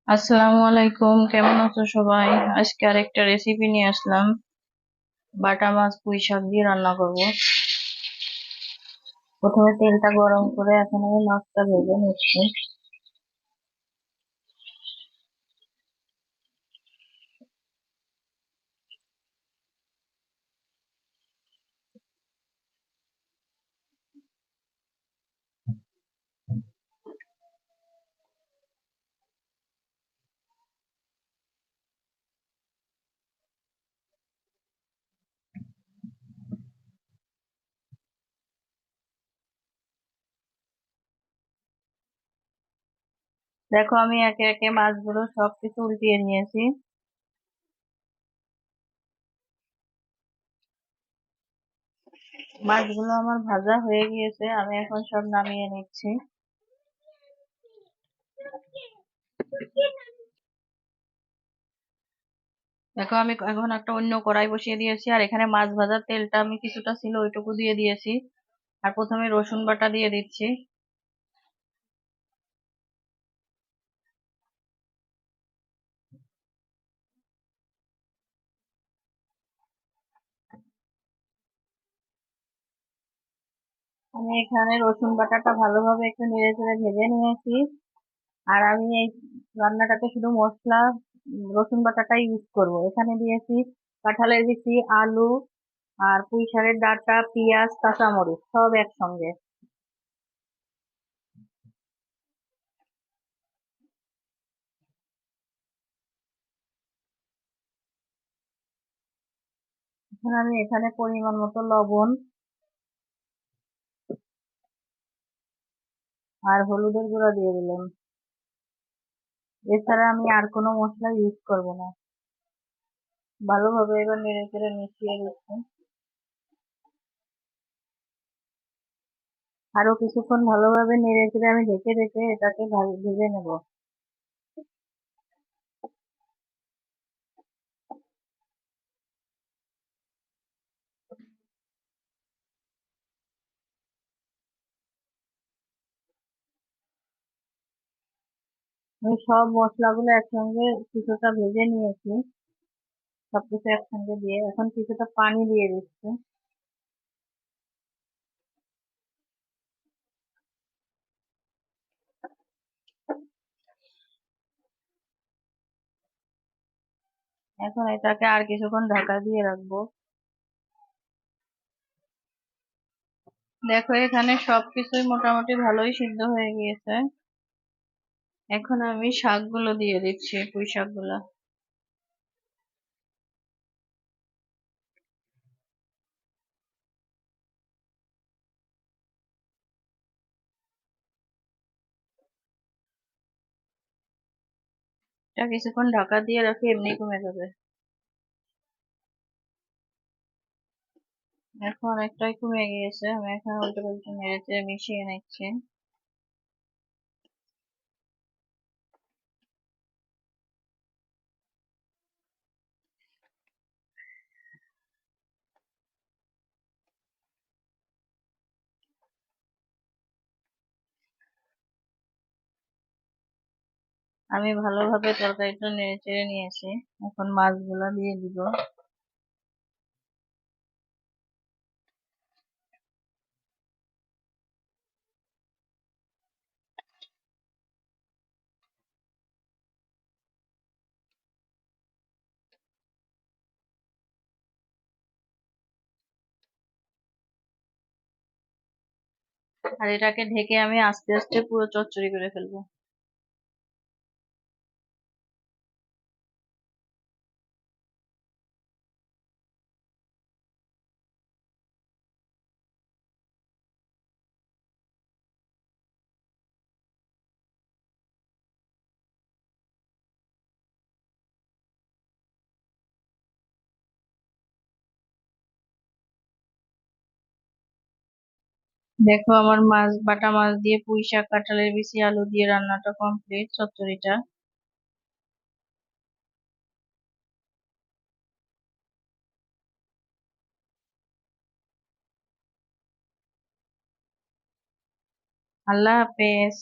আসসালামু আলাইকুম, কেমন আছো সবাই? আজকে আরেকটা রেসিপি নিয়ে আসলাম। বাটা মাছ পুঁই শাক দিয়ে রান্না করব। প্রথমে তেলটা গরম করে এখন আমি মাছটা ভেজে নিচ্ছি। দেখো, আমি একে একে মাছগুলো সবকিছু উল্টিয়ে নিয়েছি। মাছগুলো আমার ভাজা হয়ে গিয়েছে, আমি এখন সব নামিয়ে নিচ্ছি। দেখো, আমি এখন একটা অন্য কড়াই বসিয়ে দিয়েছি, আর এখানে মাছ ভাজার তেলটা আমি কিছুটা ছিল ওইটুকু দিয়ে দিয়েছি। আর প্রথমে রসুন বাটা দিয়ে দিচ্ছি। আমি এখানে রসুন বাটাটা ভালোভাবে একটু নেড়ে চেড়ে ভেজে নিয়েছি। আর আমি এই রান্নাটাতে শুধু মশলা রসুন বাটাটাই ইউজ করব। এখানে দিয়েছি কাঁঠালের বিচি, আলু, আর পুঁই শাকের ডাঁটা, পেঁয়াজ, কাঁচামরিচ সব একসঙ্গে। এখন আমি এখানে পরিমাণ মতো লবণ আর হলুদের গুঁড়া দিয়ে দিলাম। এছাড়া আমি আর কোনো মশলা ইউজ করব না। ভালোভাবে এবার নেড়ে চেড়ে মিশিয়ে দিচ্ছি। আরো কিছুক্ষণ ভালোভাবে নেড়ে চেড়ে আমি ঢেকে রেখে এটাকে ভেজে নেব। আমি সব মশলাগুলো একসঙ্গে কিছুটা ভেজে নিয়েছি। সবকিছু একসঙ্গে দিয়ে এখন কিছুটা পানি দিয়ে দিচ্ছি। এখন এটাকে আর কিছুক্ষণ ঢাকা দিয়ে রাখবো। দেখো, এখানে সবকিছুই মোটামুটি ভালোই সিদ্ধ হয়ে গিয়েছে। এখন আমি শাকগুলো দিয়ে দিচ্ছি, পুঁই শাকগুলা। এটা কিছুক্ষণ ঢাকা দিয়ে রাখি, এমনি কমে যাবে। এখন অনেকটাই কমে গিয়েছে, আমি এখন উল্টে পাল্টে নেড়ে চেড়ে মিশিয়ে নিচ্ছি। আমি ভালোভাবে তরকারিটা নেড়ে চেড়ে নিয়েছি। এখন মাছগুলা দিয়ে দিব। আর এটাকে ঢেকে আমি আস্তে আস্তে পুরো চচ্চড়ি করে ফেলবো। দেখো, আমার মাছ বাটা মাছ দিয়ে পুঁই শাক, কাঁঠালের বিচি, আলু দিয়ে রান্নাটা কমপ্লিট, চচ্চড়িটা। আল্লাহ হাফেজ।